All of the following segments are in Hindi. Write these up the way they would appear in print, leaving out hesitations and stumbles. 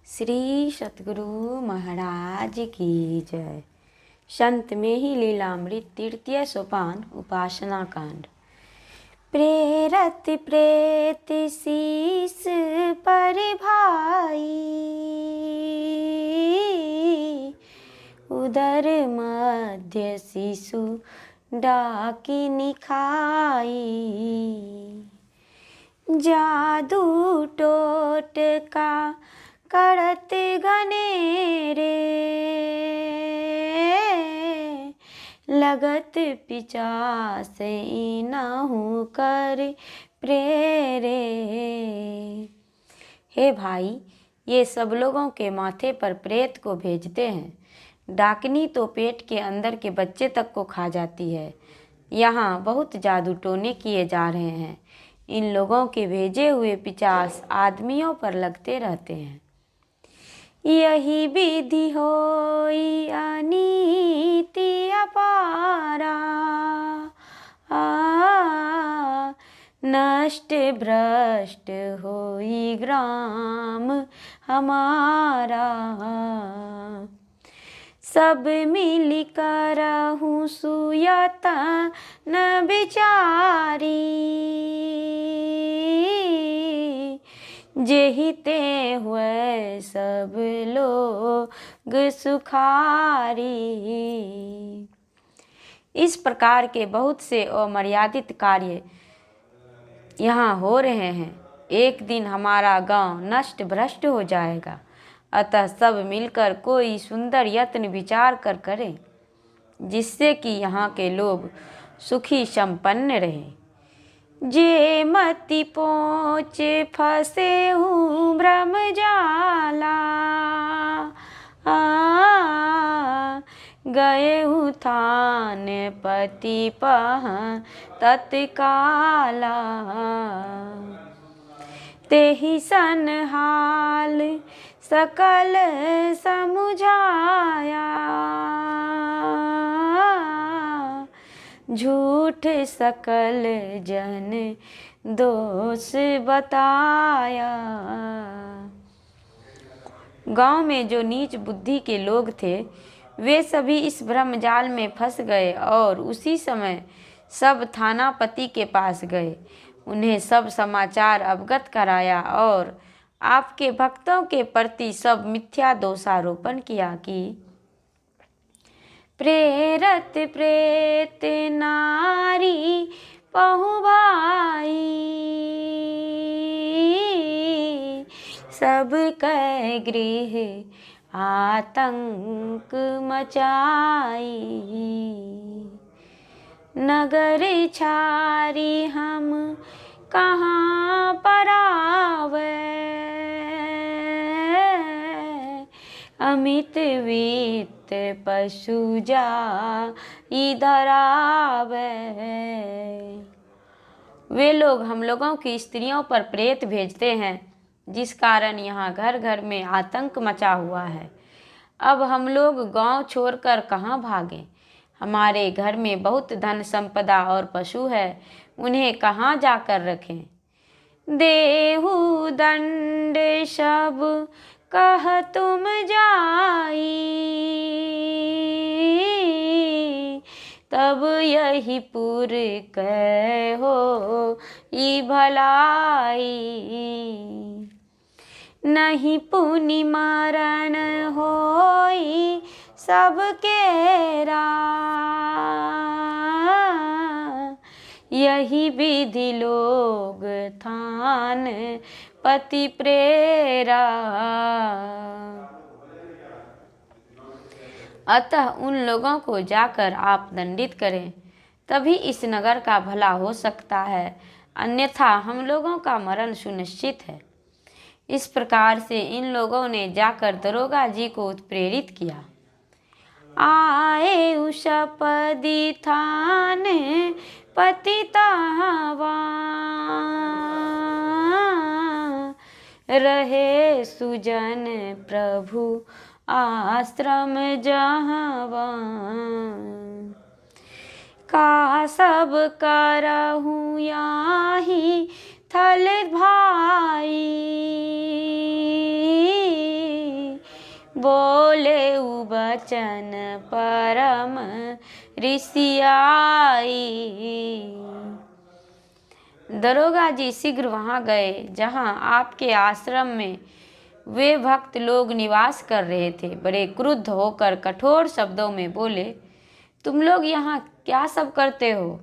श्री सतगुरु महाराज की जय। संत में ही लीलामृत तृतीय सोपान उपासना कांड। प्रेरत प्रेत शीस पर भाई, उदर मध्य शिशु डाकी निखाई। जादू टोटका करत घनेरे, लगत पिचास इनहु कर प्रेरे। हे भाई, ये सब लोगों के माथे पर प्रेत को भेजते हैं। डाकनी तो पेट के अंदर के बच्चे तक को खा जाती है। यहाँ बहुत जादू टोने किए जा रहे हैं। इन लोगों के भेजे हुए पिचास आदमियों पर लगते रहते हैं। यही विधि होई अनीति अपारा, नष्ट भ्रष्ट होई ग्राम हमारा। सब मिल करहु सुयतन बिचारी, जेहिते हुए सब लोग सुखारी। इस प्रकार के बहुत से अमर्यादित कार्य यहाँ हो रहे हैं। एक दिन हमारा गांव नष्ट भ्रष्ट हो जाएगा, अतः सब मिलकर कोई सुंदर यत्न विचार कर करें, जिससे कि यहाँ के लोग सुखी संपन्न रहें। जे मति पोच फंसे हूँ भ्रम जाला, गए हूँ थान पति पह तत्काला। तेहि सन हाल सकल समुझाया, झूठ सकल जन दोष बताया। गांव में जो नीच बुद्धि के लोग थे, वे सभी इस भ्रमजाल में फंस गए और उसी समय सब थानापति के पास गए। उन्हें सब समाचार अवगत कराया और आपके भक्तों के प्रति सब मिथ्या दोषारोपण किया कि प्रेरत प्रेत नारी पहु भाई, सब कै गृह आतंक मचाई। नगर छारी हम कहाँ परावे, अमित वित्त पशु जा इधर आवे। वे लोग हम लोगों की स्त्रियों पर प्रेत भेजते हैं, जिस कारण यहाँ घर घर में आतंक मचा हुआ है। अब हम लोग गांव छोड़कर कहाँ भागें? हमारे घर में बहुत धन संपदा और पशु है, उन्हें कहाँ जाकर रखें? देहु दंड सब कह तुम जाई, तब यही पुर कहो ई भलाई। नहीं पुनि मरण होई सबकेरा, यही विधि लोग थान पति प्रेरा। अतः उन लोगों को जाकर आप दंडित करें, तभी इस नगर का भला हो सकता है, अन्यथा हम लोगों का मरण सुनिश्चित है। इस प्रकार से इन लोगों ने जाकर दरोगा जी को प्रेरित किया। आए उषपदी थान पतितावा, रहे सुजन प्रभु आश्रम जहाँवा। का सब करहूँ याही थल भाई, बोले बचन परम ऋषियाई। दरोगा जी शीघ्र वहाँ गए जहाँ आपके आश्रम में वे भक्त लोग निवास कर रहे थे। बड़े क्रुद्ध होकर कठोर शब्दों में बोले, तुम लोग यहाँ क्या सब करते हो?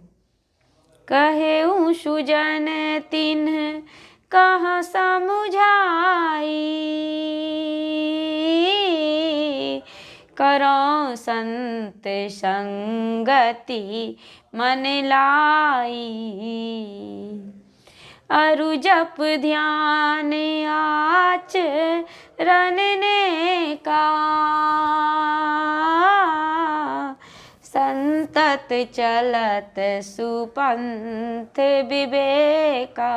कहेऊ सुजन तिन्ह कहाँ समुझाई, करो संत संगति मन लाई। अरु जप ध्यान आचरण ने का, संतत चलत सुपंथ विवेका।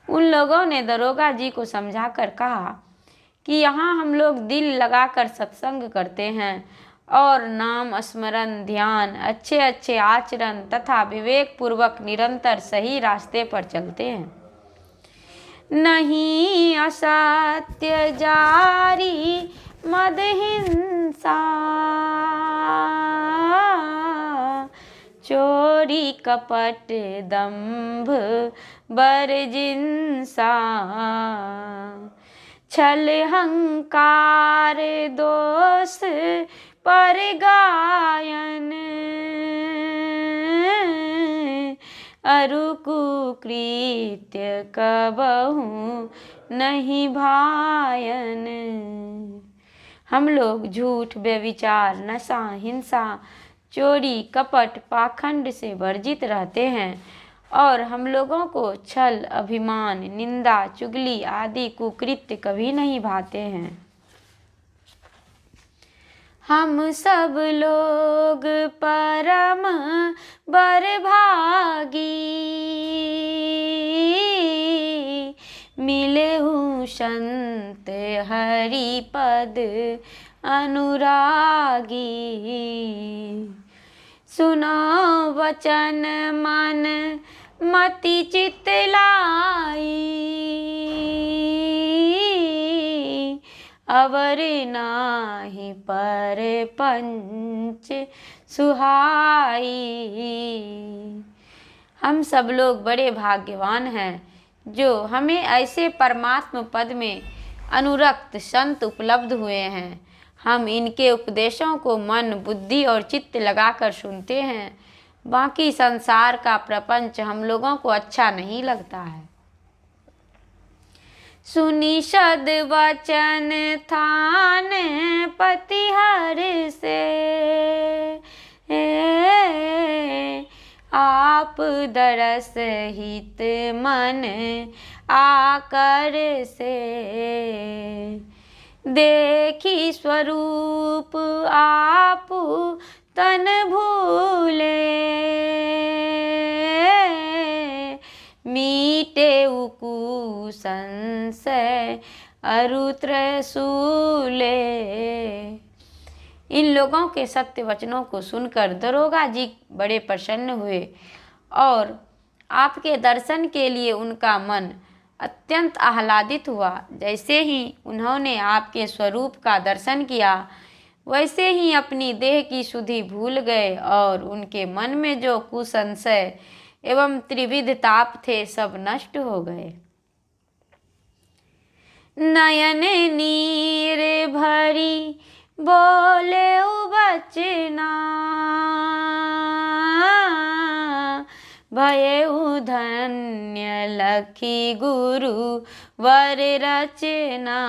उन लोगों ने दरोगा जी को समझाकर कहा कि यहाँ हम लोग दिल लगाकर सत्संग करते हैं और नाम स्मरण, ध्यान, अच्छे अच्छे आचरण तथा विवेक पूर्वक निरंतर सही रास्ते पर चलते हैं। नहीं असत्य जारी मद हिंसा, चोरी कपट दंभ बरजिनसा, छल हंकार दोष पर गायन, अरु कुकृत्य कबहु नहीं भायन। हम लोग झूठ, व्यभिचार, नशा, हिंसा, चोरी, कपट, पाखंड से वर्जित रहते हैं और हम लोगों को छल, अभिमान, निंदा, चुगली आदि कुकृत्य कभी नहीं भाते हैं। हम सब लोग परम बरभागी, मिलेहु संत हरि पद अनुरागी। सुनो वचन मन मति चित लाई, अवर नाही पर पंच सुहाई। हम सब लोग बड़े भाग्यवान हैं जो हमें ऐसे परमात्म पद में अनुरक्त संत उपलब्ध हुए हैं। हम इनके उपदेशों को मन, बुद्धि और चित्त लगाकर सुनते हैं। बाकी संसार का प्रपंच हम लोगों को अच्छा नहीं लगता है। सुनी सद वचन थान पतिहर से, आप दरस हित मन आकर से, देखी स्वरूप आप तन भूले, मीटे उकु संशय अरु त्रसूले। इन लोगों के सत्य वचनों को सुनकर दरोगा जी बड़े प्रसन्न हुए और आपके दर्शन के लिए उनका मन अत्यंत आह्लादित हुआ। जैसे ही उन्होंने आपके स्वरूप का दर्शन किया वैसे ही अपनी देह की शुद्धि भूल गए और उनके मन में जो कुसंशय एवं त्रिविध ताप थे सब नष्ट हो गए। नयन नीर भरी बोले बचना, भयउ धन्य लखी गुरु वर रचना।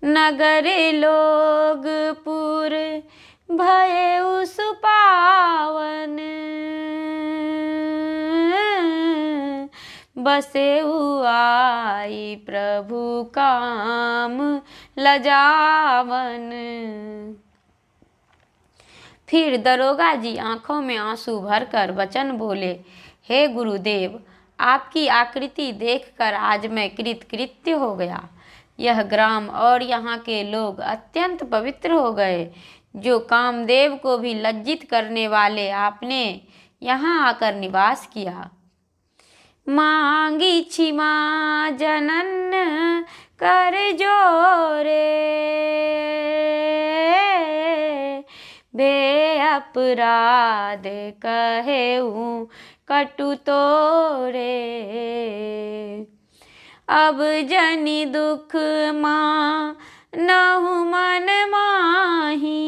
नगर लोग पुर भयउ सुपावन, बसेउ आई प्रभु काम लजावन। फिर दरोगा जी आंखों में आंसू भरकर वचन बोले, हे गुरुदेव, आपकी आकृति देखकर आज मैं कृतकृत्य हो गया। यह ग्राम और यहाँ के लोग अत्यंत पवित्र हो गए। जो कामदेव को भी लज्जित करने वाले आपने यहाँ आकर निवास किया। मांगी छिमा जनन कर जोरे, बे अपराध कहेऊ कटु तोरे। अब जनि दुख मानहु मन माही,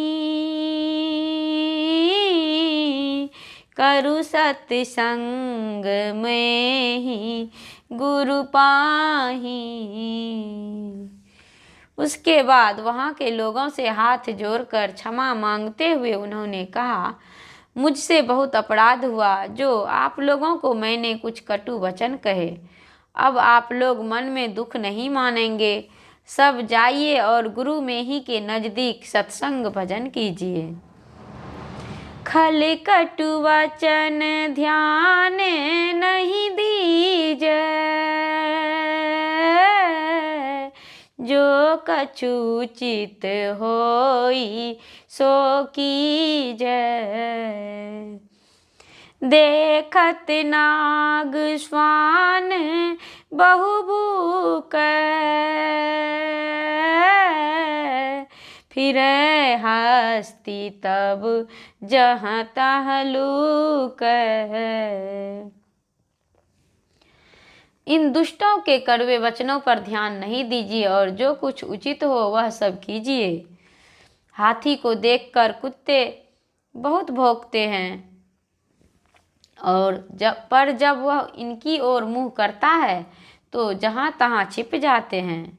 करु सत्संग में ही गुरु पाही। उसके बाद वहाँ के लोगों से हाथ जोड़कर क्षमा मांगते हुए उन्होंने कहा, मुझसे बहुत अपराध हुआ जो आप लोगों को मैंने कुछ कटु वचन कहे। अब आप लोग मन में दुख नहीं मानेंगे। सब जाइए और गुरु में ही के नज़दीक सत्संग भजन कीजिए। खल कटु वचन ध्यान नहीं दीजिए, जो कछु उचित होई सो कीजिए। देखत नाग स्वान बहु भूख, फिरै हस्ती तब जहाँ तहाँ लूक। इन दुष्टों के कड़वे वचनों पर ध्यान नहीं दीजिए और जो कुछ उचित हो वह सब कीजिए। हाथी को देखकर कुत्ते बहुत भौंकते हैं और जब वह इनकी ओर मुंह करता है तो जहाँ तहाँ छिप जाते हैं।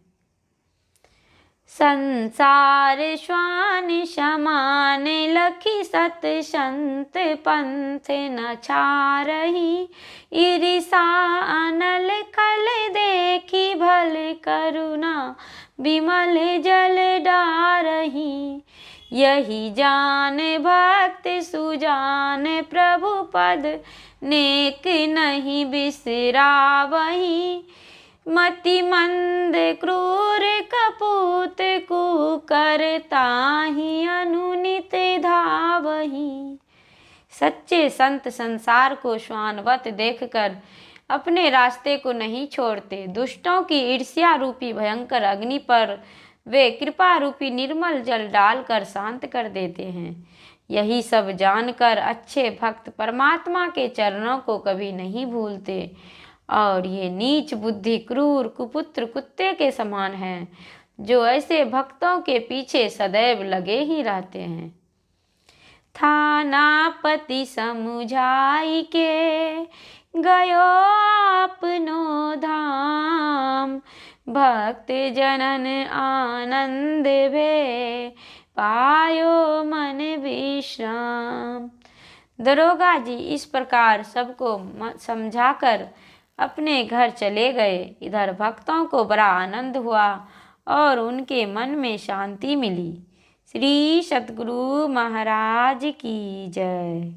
संसार श्वान समान लखी सत संत पंथ न छारही, ईर्षा अनल खल देखी भल करुणा विमल जल डारही। यही जान भक्त सुजान प्रभु पद, नेक नहीं बिसरावही। मति मंद क्रूर कपूत कुकर, ताहि अनुनित धावही। सच्चे संत संसार को श्वानवत देखकर अपने रास्ते को नहीं छोड़ते। दुष्टों की ईर्ष्या रूपी भयंकर अग्नि पर वे कृपा रूपी निर्मल जल डालकर शांत कर देते हैं। यही सब जानकर अच्छे भक्त परमात्मा के चरणों को कभी नहीं भूलते और ये नीच बुद्धि क्रूर कुपुत्र कुत्ते के समान हैं, जो ऐसे भक्तों के पीछे सदैव लगे ही रहते हैं। थानापति समुझाई के गयो अपनो धाम, भक्त जनन आनंद भे पायो मन विश्राम। दरोगा जी इस प्रकार सबको समझाकर अपने घर चले गए। इधर भक्तों को बड़ा आनंद हुआ और उनके मन में शांति मिली। श्री सद्गुरु महाराज की जय।